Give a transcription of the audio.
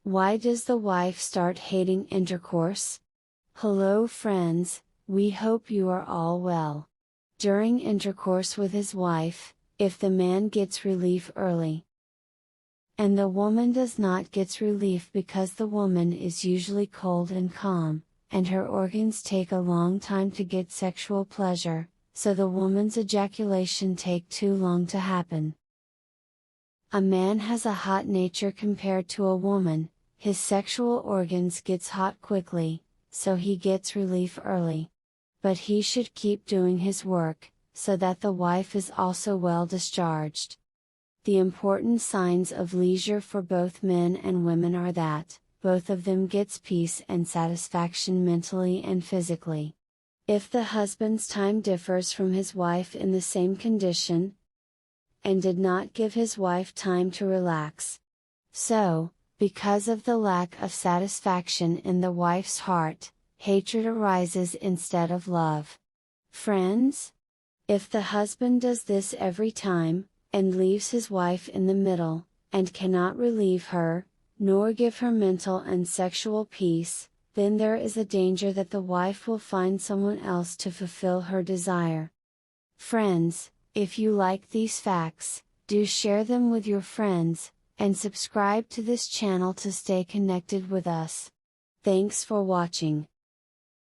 Why does the wife start hating intercourse? Hello friends, we hope you are all well. During intercourse with his wife, if the man gets relief early, and the woman does not get relief because the woman is usually cold and calm, and her organs take a long time to get sexual pleasure, so the woman's ejaculation take too long to happen. A man has a hot nature compared to a woman, his sexual organs gets hot quickly, so he gets relief early. But he should keep doing his work, so that the wife is also well discharged. The important signs of leisure for both men and women are that, both of them gets peace and satisfaction mentally and physically. If the husband's time differs from his wife in the same condition, and did not give his wife time to relax. So, because of the lack of satisfaction in the wife's heart, hatred arises instead of love. Friends? If the husband does this every time, and leaves his wife in the middle, and cannot relieve her, nor give her mental and sexual peace, then there is a danger that the wife will find someone else to fulfill her desire. Friends, if you like these facts, do share them with your friends, and subscribe to this channel to stay connected with us. Thanks for watching.